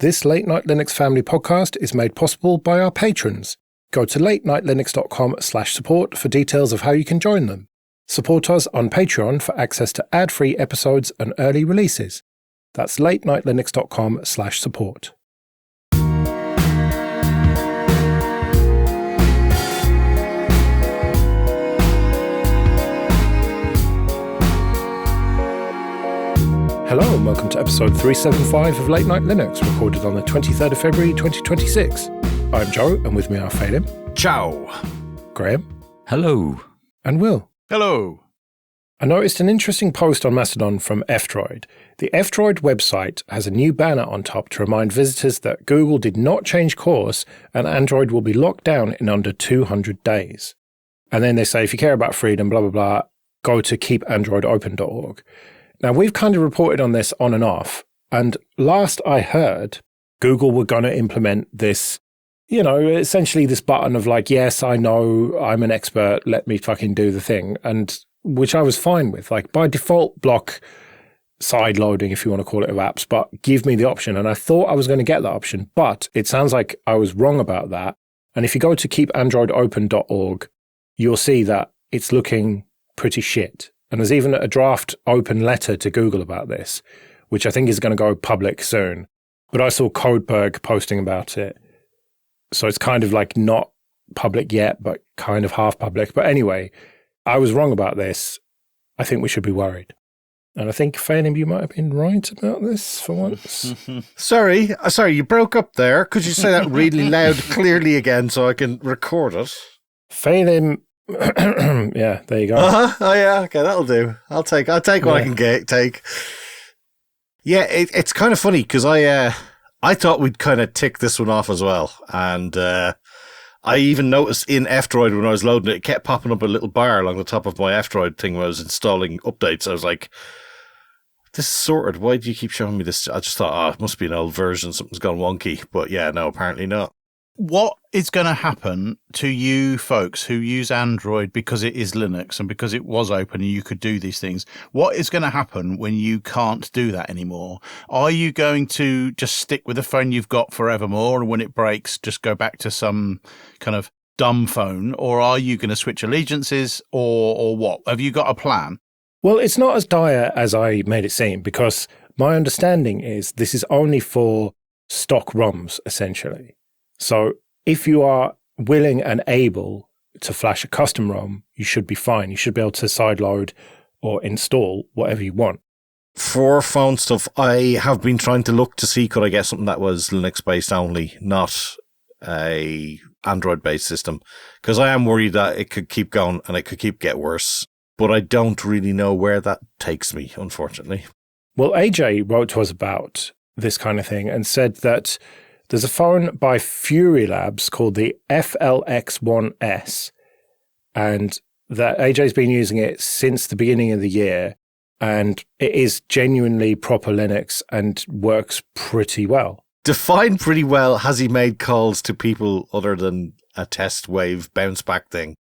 This Late Night Linux Family podcast is made possible by our patrons. Go to latenightlinux.com/support for details of how you can join them. Support us on Patreon for access to ad-free episodes and early releases. That's latenightlinux.com/support. Hello and welcome to episode 375 of Late Night Linux, recorded on the 23rd of February 2026. I'm Joe, and with me are Phelim. Ciao. Graham. Hello. And Will. Hello. I noticed an interesting post on Mastodon from F-Droid. The F-Droid website has a new banner on top to remind visitors that Google did not change course and Android will be locked down in under 200 days. And then they say, if you care about freedom, blah, blah, blah, go to keepandroidopen.org. Now, we've kind of reported on this on and off, and last I heard, Google were going to implement this, essentially this button of like, yes, I know, I'm an expert, let me fucking do the thing, and which I was fine with. Like, by default, block side loading, if you want to call it, of apps, but give me the option. And I thought I was going to get that option, but it sounds like I was wrong about that. And if you go to keepandroidopen.org, you'll see that it's looking pretty shit. And there's even a draft open letter to Google about this, which I think is going to go public soon. But I saw Codeberg posting about it. So it's kind of like not public yet, but kind of half public. But anyway, I was wrong about this. I think we should be worried. And I think, Phelim, you might have been right about this for once. Sorry, you broke up there. Could you say that really loud, clearly again so I can record it? Phelim... yeah, there you go. Oh yeah, okay, that'll do. I'll take what I can take. Yeah, it's kind of funny because I thought we'd kind of tick this one off as well, and I even noticed in F-Droid when I was loading it, it kept popping up a little bar along the top of my F-Droid thing when I was installing updates. I was like, "This is sorted. Why do you keep showing me this?" I just thought, it must be an old version. Something's gone wonky. But yeah, no, apparently not. What is going to happen to you folks who use Android because it is Linux and because it was open and you could do these things? What is going to happen when you can't do that anymore? Are you going to just stick with the phone you've got forevermore and when it breaks, just go back to some kind of dumb phone? Or are you going to switch allegiances or what? Have you got a plan? Well, it's not as dire as I made it seem because my understanding is this is only for stock ROMs, essentially. So if you are willing and able to flash a custom ROM, you should be fine. You should be able to sideload or install whatever you want. For phone stuff, I have been trying to look to see could I get something that was Linux-based only, not a Android-based system, because I am worried that it could keep going and it could get worse. But I don't really know where that takes me, unfortunately. Well, AJ wrote to us about this kind of thing and said that there's a phone by Fury Labs called the FLX1S, and that AJ's been using it since the beginning of the year, and it is genuinely proper Linux and works pretty well. Define pretty well. Has he made calls to people other than a test wave bounce back thing?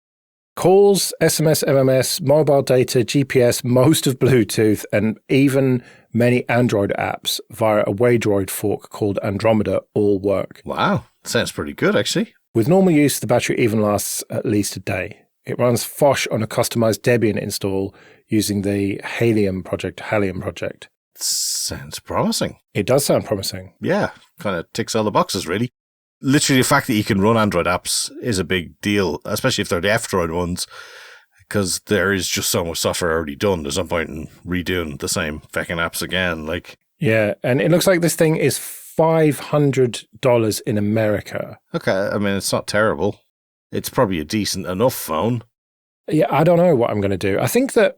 Calls, SMS, MMS, mobile data, GPS, most of Bluetooth, and even many Android apps via a Waydroid fork called Andromeda all work. Wow, sounds pretty good, actually. With normal use, the battery even lasts at least a day. It runs Phosh on a customized Debian install using the Halium project. Sounds promising. It does sound promising. Yeah, kind of ticks all the boxes, really. Literally, the fact that you can run Android apps is a big deal, especially if they're the F-Droid ones, because there is just so much software already done. There's no point in redoing the same fucking apps again. Yeah, and it looks like this thing is $500 in America. Okay, I mean, it's not terrible. It's probably a decent enough phone. Yeah, I don't know what I'm going to do. I think that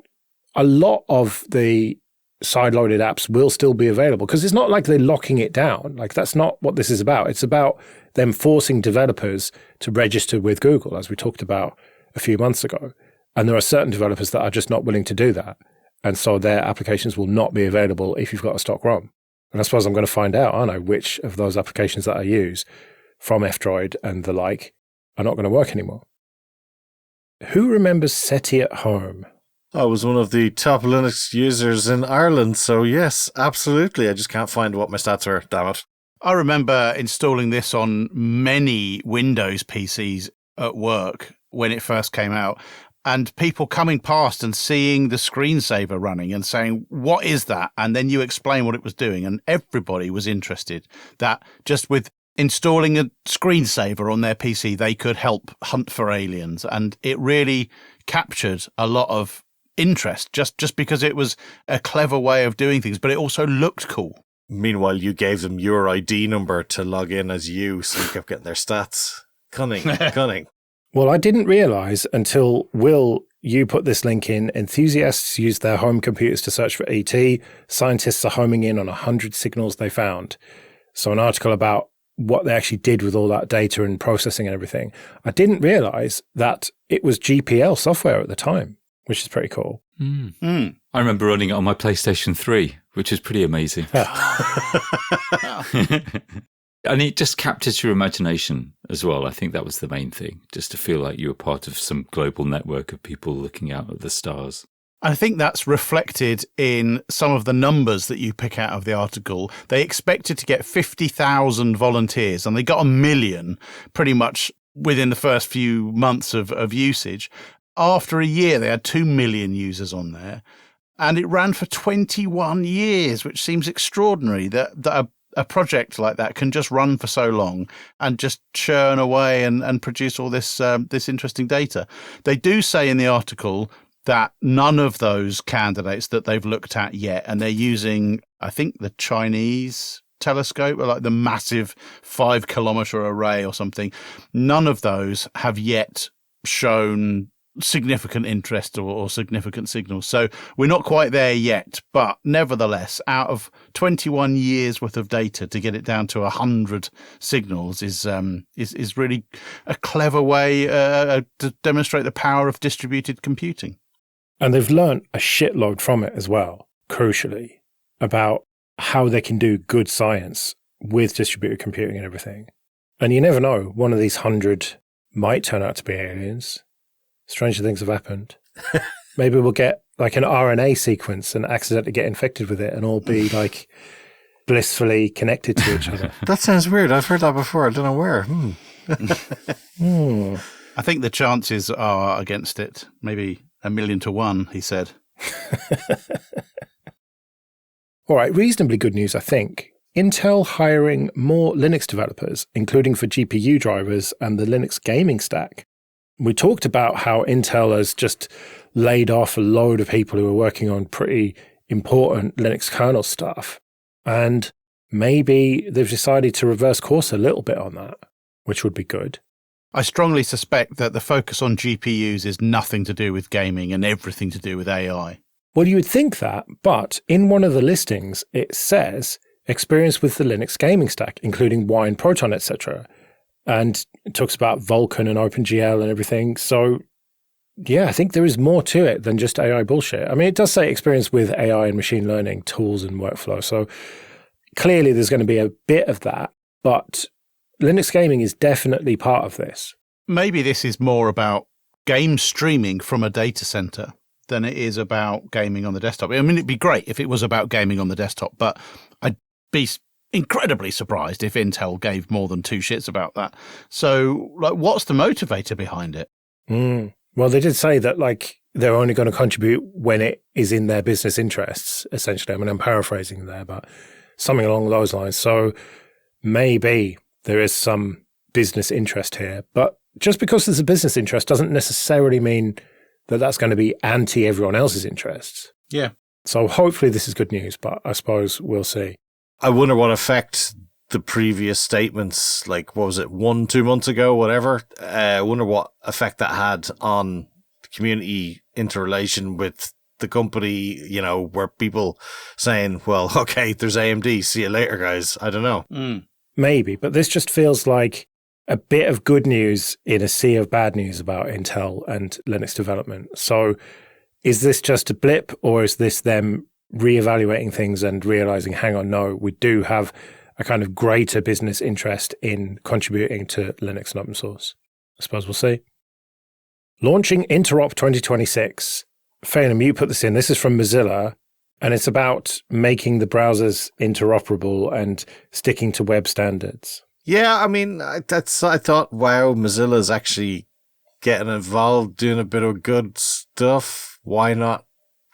a lot of the side-loaded apps will still be available because it's not like they're locking it down. Like, that's not what this is about. It's about them forcing developers to register with Google, as we talked about a few months ago. And there are certain developers that are just not willing to do that. And so their applications will not be available if you've got a stock ROM. And I suppose I'm going to find out, aren't I, which of those applications that I use from F-Droid and the like are not going to work anymore. Who remembers Seti at home? I was one of the top Linux users in Ireland, so yes, absolutely. I just can't find what my stats were, damn it. I remember installing this on many Windows PCs at work when it first came out, and people coming past and seeing the screensaver running and saying, what is that? And then you explain what it was doing, and everybody was interested that just with installing a screensaver on their PC, they could help hunt for aliens. And it really captured a lot of interest just because it was a clever way of doing things, but it also looked cool. Meanwhile, you gave them your ID number to log in as you, so you kept getting their stats. Cunning, cunning. Well, I didn't realise until, Will, you put this link in. Enthusiasts use their home computers to search for ET. Scientists are homing in on 100 signals they found. So an article about what they actually did with all that data and processing and everything. I didn't realise that it was GPL software at the time, which is pretty cool. I remember running it on my PlayStation 3, which is pretty amazing. And it just captures your imagination as well. I think that was the main thing, just to feel like you were part of some global network of people looking out at the stars. I think that's reflected in some of the numbers that you pick out of the article. They expected to get 50,000 volunteers, and they got 1 million pretty much within the first few months of usage. After a year, they had 2 million users on there, and it ran for 21 years, which seems extraordinary that a project like that can just run for so long and just churn away and produce all this interesting data. They do say in the article that none of those candidates that they've looked at yet, and they're using, I think, the Chinese telescope, or like the massive 5-kilometer array or something, none of those have yet shown significant interest or significant signals. So we're not quite there yet, but nevertheless, out of 21 years worth of data, to get it down to 100 signals is really a clever way to demonstrate the power of distributed computing. And they've learnt a shitload from it as well, crucially, about how they can do good science with distributed computing and everything. And you never know, one of these 100 might turn out to be aliens. Stranger things have happened. Maybe we'll get like an RNA sequence and accidentally get infected with it and all be like blissfully connected to each other. That sounds weird. I've heard that before. I don't know where. I think the chances are against it. Maybe 1,000,000 to 1, he said. All right, reasonably good news, I think. Intel hiring more Linux developers, including for GPU drivers and the Linux gaming stack. We talked about how Intel has just laid off a load of people who are working on pretty important Linux kernel stuff. And maybe they've decided to reverse course a little bit on that, which would be good. I strongly suspect that the focus on GPUs is nothing to do with gaming and everything to do with AI. Well, you would think that, but in one of the listings, it says experience with the Linux gaming stack, including Wine, Proton, etc. And it talks about Vulkan and OpenGL and everything. So, yeah, I think there is more to it than just AI bullshit. I mean, it does say experience with AI and machine learning tools and workflow. So clearly there's going to be a bit of that, but Linux gaming is definitely part of this. Maybe this is more about game streaming from a data center than it is about gaming on the desktop. I mean, it'd be great if it was about gaming on the desktop, but I'd be incredibly surprised if Intel gave more than 2 shits about that. So, like, what's the motivator behind it? Well, they did say that, like, they're only going to contribute when it is in their business interests, essentially. I mean, I'm paraphrasing there, but something along those lines. So maybe there is some business interest here, but just because there's a business interest doesn't necessarily mean that that's going to be anti everyone else's interests. Yeah. So hopefully this is good news, but I suppose we'll see. I wonder what effect the previous statements, like, what was it, 1-2 months ago, whatever, I wonder what effect that had on the community interrelation with the company, you know, where people saying, well, okay, there's AMD, see you later, guys. I don't know. Maybe, but this just feels like a bit of good news in a sea of bad news about Intel and Linux development. So is this just a blip, or is this them reevaluating things and realizing, hang on, no, we do have a kind of greater business interest in contributing to Linux and open source? I suppose we'll see. Launching Interop 2026. Phelan, you put this in. This is from Mozilla. And it's about making the browsers interoperable and sticking to web standards. Yeah, I mean, I thought, wow, Mozilla's actually getting involved, doing a bit of good stuff. Why not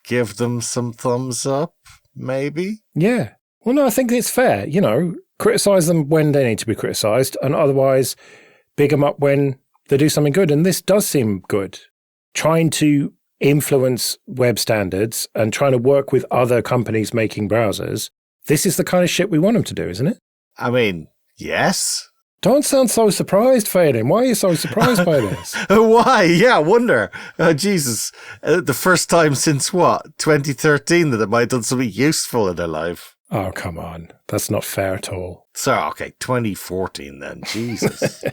give them some thumbs up, maybe? Yeah. Well, no, I think it's fair. Criticize them when they need to be criticized, and otherwise big them up when they do something good. And this does seem good. Trying to influence web standards and trying to work with other companies making browsers. This is the kind of shit we want them to do, isn't it? I mean, yes. Don't sound so surprised, Faden. Why are you so surprised by this? Why? Yeah, I wonder. Oh, Jesus. The first time since what? 2013 that they might have done something useful in their life. Oh, come on. That's not fair at all. So, okay, 2014 then. Jesus.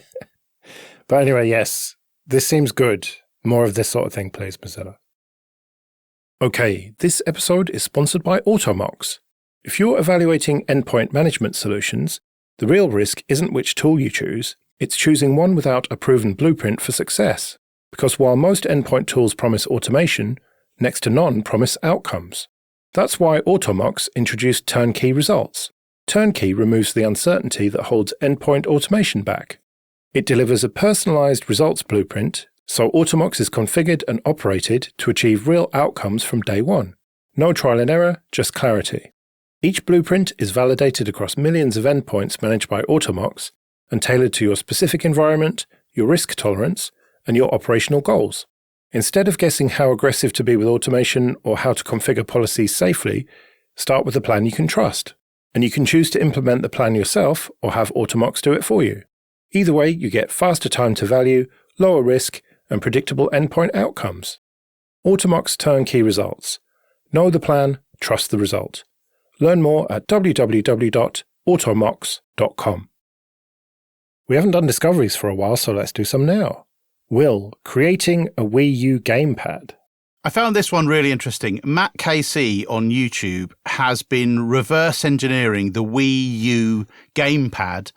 But anyway, yes, this seems good. More of this sort of thing, please, Mozilla. Okay, this episode is sponsored by Automox. If you're evaluating endpoint management solutions, the real risk isn't which tool you choose, it's choosing one without a proven blueprint for success. Because while most endpoint tools promise automation, next to none promise outcomes. That's why Automox introduced Turnkey results. Turnkey removes the uncertainty that holds endpoint automation back. It delivers a personalized results blueprint, so Automox is configured and operated to achieve real outcomes from day one. No trial and error, just clarity. Each blueprint is validated across millions of endpoints managed by Automox and tailored to your specific environment, your risk tolerance, and your operational goals. Instead of guessing how aggressive to be with automation or how to configure policies safely, start with a plan you can trust. And you can choose to implement the plan yourself or have Automox do it for you. Either way, you get faster time to value, lower risk, and predictable endpoint outcomes. Automox Turnkey results. Know the plan, trust the result. Learn more at www.automox.com. We haven't done discoveries for a while, so let's do some now. Will, creating a Wii U gamepad. I found this one really interesting. Matt KC on YouTube has been reverse engineering the Wii U gamepad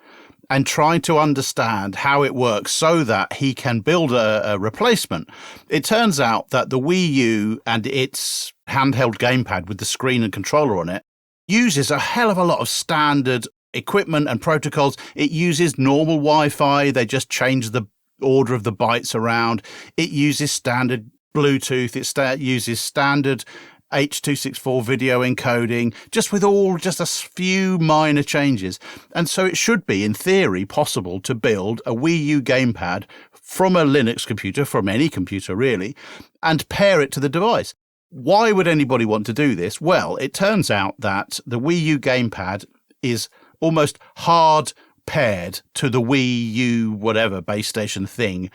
and trying to understand how it works so that he can build a replacement. It turns out that the Wii U and its handheld gamepad with the screen and controller on it uses a hell of a lot of standard equipment and protocols. It uses normal Wi-Fi. They just change the order of the bytes around. It uses standard Bluetooth. It uses standard H.264 video encoding, just a few minor changes. And so it should be, in theory, possible to build a Wii U gamepad from a Linux computer, from any computer really, and pair it to the device. Why would anybody want to do this? Well, it turns out that the Wii U gamepad is almost hard paired to the Wii U whatever base station thing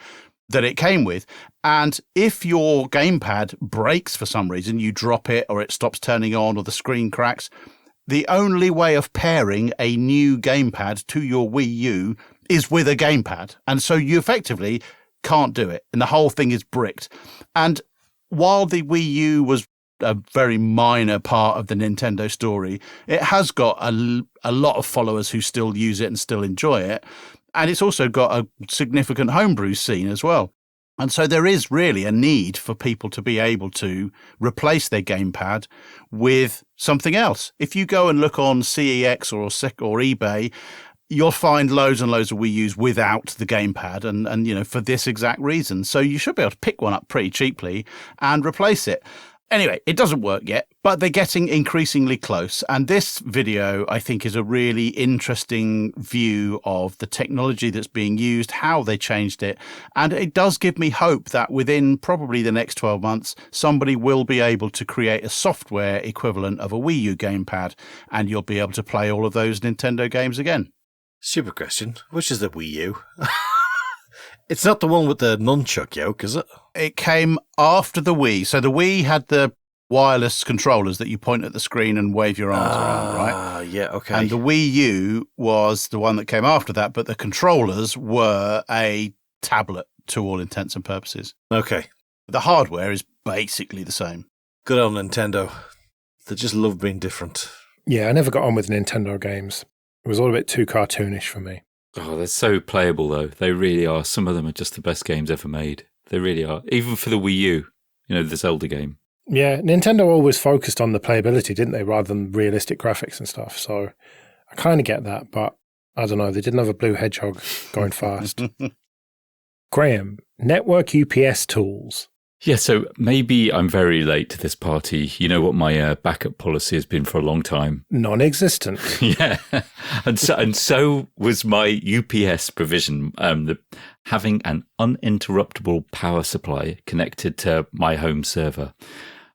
that it came with. And if your gamepad breaks for some reason, you drop it or it stops turning on or the screen cracks, the only way of pairing a new gamepad to your Wii U is with a gamepad. And so you effectively can't do it. And the whole thing is bricked. And while the Wii U was a very minor part of the Nintendo story, it has got a lot of followers who still use it and still enjoy it. And it's also got a significant homebrew scene as well. And so there is really a need for people to be able to replace their gamepad with something else. If you go and look on CEX or eBay, you'll find loads and loads of Wii U's without the gamepad and for this exact reason. So you should be able to pick one up pretty cheaply and replace it. Anyway, it doesn't work yet, but they're getting increasingly close. And this video, I think, is a really interesting view of the technology that's being used, how they changed it. And it does give me hope that within probably the next 12 months, somebody will be able to create a software equivalent of a Wii U gamepad, and you'll be able to play all of those Nintendo games again. Super question. Which is the Wii U? It's not the one with the nunchuck yoke, is it? It came after the Wii. So the Wii had the wireless controllers that you point at the screen and wave your arms around, right? Yeah, okay. And the Wii U was the one that came after that, but the controllers were a tablet to all intents and purposes. Okay. The hardware is basically the same. Good old Nintendo. They just love being different. Yeah, I never got on with Nintendo games. It was all a bit too cartoonish for me. Oh, they're so playable, though. They really are. Some of them are just the best games ever made. They really are. Even for the Wii U, the Zelda game. Yeah, Nintendo always focused on the playability, didn't they, rather than realistic graphics and stuff. So I kind of get that, but I don't know. They didn't have a blue hedgehog going fast. Graham, network UPS tools. Yeah, so maybe I'm very late to this party. You know what my backup policy has been for a long time? Non-existent. Yeah, and so was my UPS provision, having an uninterruptible power supply connected to my home server.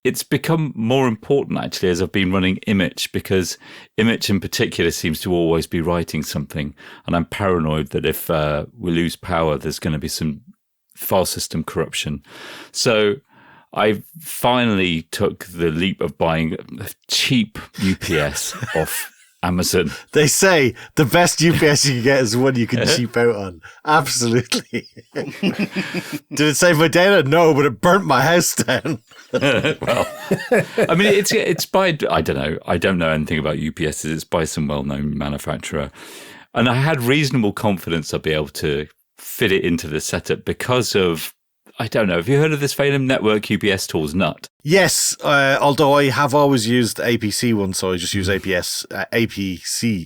It's become more important, actually, as I've been running Image, because Image in particular seems to always be writing something, and I'm paranoid that if we lose power, there's going to be some file system corruption. So I finally took the leap of buying a cheap UPS off Amazon. They say the best UPS you can get is one you can cheap out on. Absolutely. Did it save my data? No, but it burnt my house down. Well, I mean, it's by, I don't know. I don't know anything about UPSs. It's by some well-known manufacturer. And I had reasonable confidence I'd be able to fit it into the setup because of, I don't know, have you heard of this Phelan Network UPS Tools nut? Yes, although I have always used APC one, so I just use APC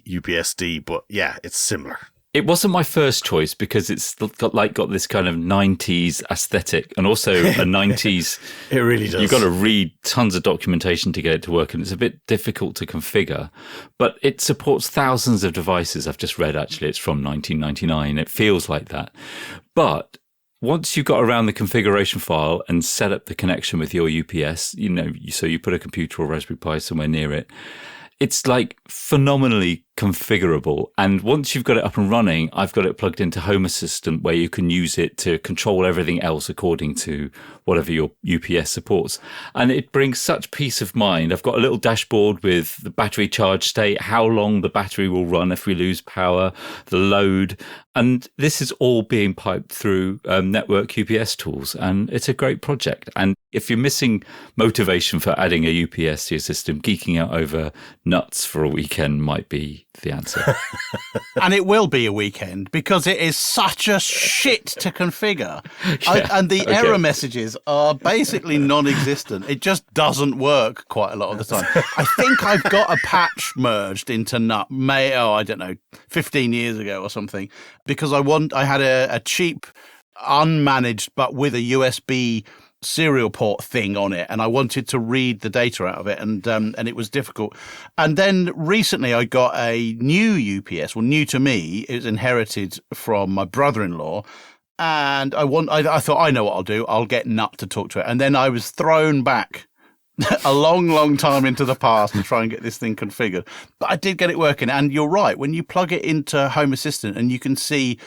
UPSD, but yeah, it's similar. It wasn't my first choice because it's got this kind of 90s aesthetic and also a 90s. It really does. You've got to read tons of documentation to get it to work, and it's a bit difficult to configure. But it supports thousands of devices. I've just read, actually, it's from 1999. It feels like that. But once you've got around the configuration file and set up the connection with your UPS, so you put a computer or Raspberry Pi somewhere near it, it's like phenomenally configurable. And once you've got it up and running, I've got it plugged into Home Assistant where you can use it to control everything else according to whatever your UPS supports. And it brings such peace of mind. I've got a little dashboard with the battery charge state, how long the battery will run if we lose power, the load. And this is all being piped through network UPS tools. And it's a great project. And if you're missing motivation for adding a UPS to your system, geeking out over nuts for a weekend might be the answer. And it will be a weekend because it is such a shit to configure. Yeah, and the error messages are basically non-existent. It just doesn't work quite a lot of the time. I think I've got a patch merged into Nut, I don't know, 15 years ago or something, because I had a cheap, unmanaged, but with a USB serial port thing on it, and I wanted to read the data out of it, and it was difficult. And then recently I got a new UPS, well, new to me. It was inherited from my brother-in-law, and I thought, I know what I'll do. I'll get Nut to talk to it. And then I was thrown back a long time into the past to try and get this thing configured. But I did get it working. And you're right, when you plug it into Home Assistant and you can see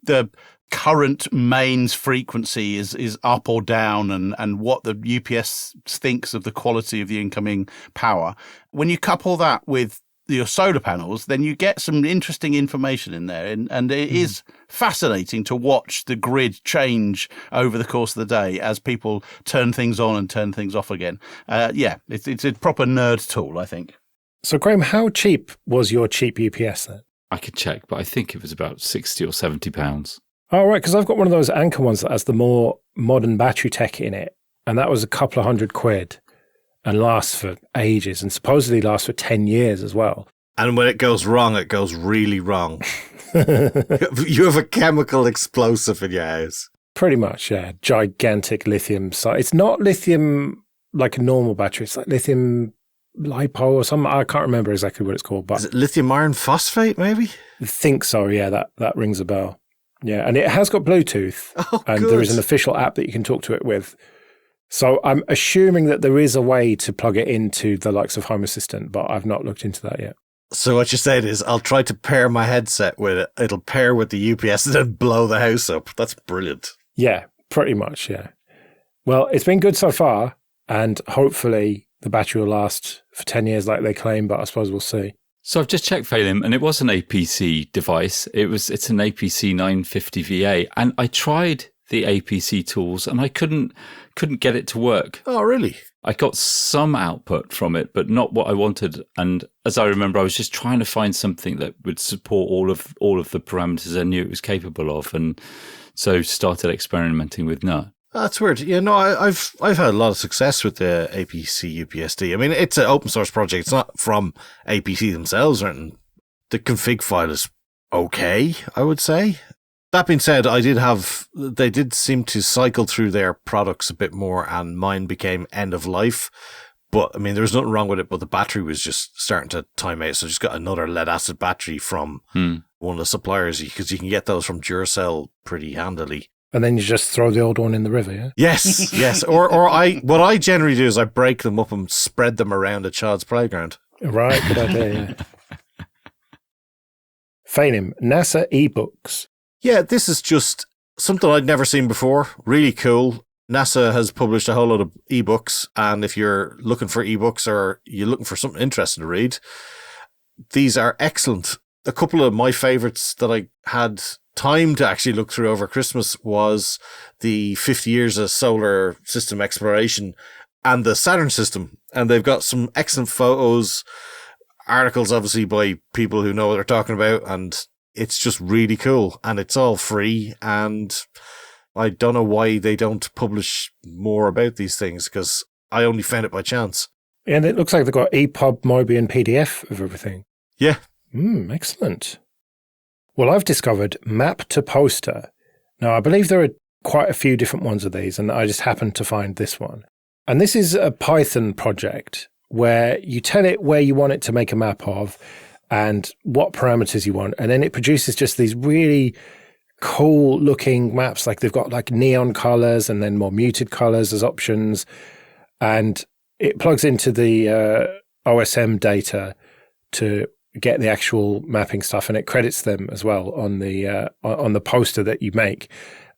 the current mains frequency is up or down, and what the UPS thinks of the quality of the incoming power. When you couple that with your solar panels, then you get some interesting information in there, and it is fascinating to watch the grid change over the course of the day as people turn things on and turn things off again. It's a proper nerd tool, I think. So, Graham, how cheap was your cheap UPS then? I could check, but I think it was about £60 or £70. Oh, right, because I've got one of those Anker ones that has the more modern battery tech in it, and that was a couple of £100 and lasts for ages, and supposedly lasts for 10 years as well. And when it goes wrong, it goes really wrong. You have a chemical explosive in your house. Pretty much, yeah. Gigantic lithium. It's not lithium like a normal battery. It's like lithium lipo or something. I can't remember exactly what it's called. But is it lithium iron phosphate, maybe? I think so, yeah. That rings a bell. Yeah, and it has got Bluetooth, and good. There is an official app that you can talk to it with. So I'm assuming that there is a way to plug it into the likes of Home Assistant, but I've not looked into that yet. So what you said is, I'll try to pair my headset with it. It'll pair with the UPS and then blow the house up. That's brilliant. Yeah, pretty much, yeah. Well, it's been good so far, and hopefully the battery will last for 10 years like they claim, but I suppose we'll see. So I've just checked, Phelim, and it was an APC device. It's an APC 950 VA, and I tried the APC tools and I couldn't get it to work. Oh, really? I got some output from it, but not what I wanted. And as I remember, I was just trying to find something that would support all of the parameters I knew it was capable of, and so started experimenting with NUT. That's weird. Yeah, no, I've had a lot of success with the APC UPSD. I mean, it's an open source project. It's not from APC themselves or anything. The config file is okay, I would say. That being said, they did seem to cycle through their products a bit more, and mine became end of life. But I mean, there was nothing wrong with it, but the battery was just starting to time out. So I just got another lead acid battery from one of the suppliers, because you can get those from Duracell pretty handily. And then you just throw the old one in the river, yeah? Yes, yes. Or what I generally do is I break them up and spread them around a child's playground. Right, good idea, yeah. Phelim, NASA ebooks. Yeah, this is just something I'd never seen before. Really cool. NASA has published a whole lot of ebooks, and if you're looking for ebooks or you're looking for something interesting to read, these are excellent. A couple of my favorites that I had time to actually look through over Christmas was the 50 years of solar system exploration and the Saturn system. And they've got some excellent photos, articles obviously by people who know what they're talking about, and it's just really cool. And it's all free, and I don't know why they don't publish more about these things, because I only found it by chance. And it looks like they've got EPUB, MOBI and PDF of everything. Yeah. Excellent. Well, I've discovered Map to Poster. Now, I believe there are quite a few different ones of these, and I just happened to find this one. And this is a Python project where you tell it where you want it to make a map of and what parameters you want. And then it produces just these really cool looking maps. Like they've got like neon colors and then more muted colors as options. And it plugs into the OSM data to get the actual mapping stuff, and it credits them as well on the poster that you make.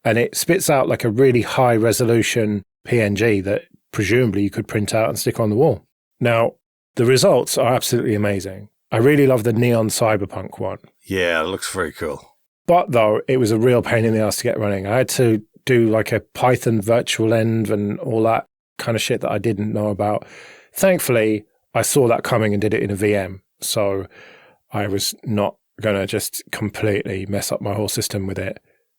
And it spits out like a really high resolution PNG that presumably you could print out and stick on the wall. Now, the results are absolutely amazing. I really love the neon cyberpunk one. Yeah, it looks very cool. But though, it was a real pain in the ass to get running. I had to do like a Python virtual env and all that kind of shit that I didn't know about. Thankfully, I saw that coming and did it in a VM. So I was not going to just completely mess up my whole system with it.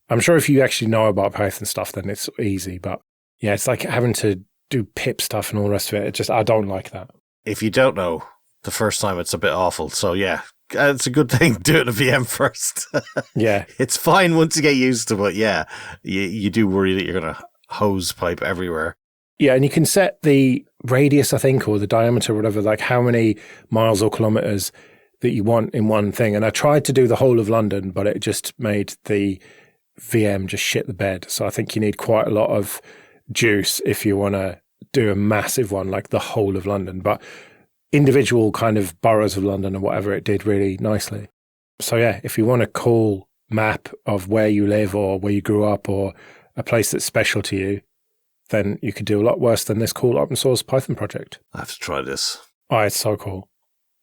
I'm sure if you actually know about Python stuff, then it's easy. But yeah, it's like having to do pip stuff and all the rest of it. I don't like that. If you don't know, the first time it's a bit awful. So yeah, it's a good thing. Do it in a VM first. Yeah. It's fine once you get used to it. Yeah, you do worry that you're going to hose pipe everywhere. Yeah, and you can set the radius, I think, or the diameter, or whatever, like how many miles or kilometers that you want in one thing. And I tried to do the whole of London, but it just made the VM just shit the bed. So I think you need quite a lot of juice if you want to do a massive one, like the whole of London. But individual kind of boroughs of London or whatever, it did really nicely. So yeah, if you want a cool map of where you live or where you grew up or a place that's special to you, then you could do a lot worse than this cool open source Python project. I have to try this. Oh, it's so cool.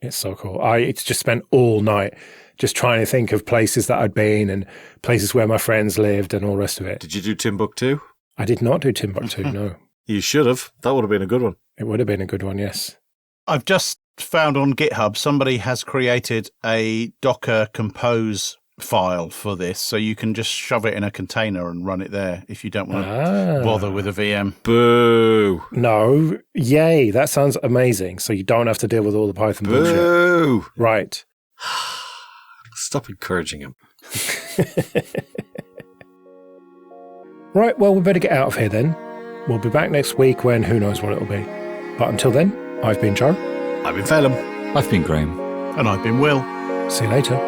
It's so cool. I just spent all night just trying to think of places that I'd been and places where my friends lived and all the rest of it. Did you do Timbuktu? I did not do Timbuktu, no. You should have. That would have been a good one. It would have been a good one, yes. I've just found on GitHub somebody has created a Docker Compose file for this, so you can just shove it in a container and run it there if you don't want to bother with a VM. Boo. No. Yay. That sounds amazing. So you don't have to deal with all the Python bullshit. Boo. Right. Stop encouraging him. Right, well, we better get out of here then. We'll be back next week when who knows what it'll be. But until then, I've been Joe. I've been Phelim. I've been Graham. And I've been Will. See you later.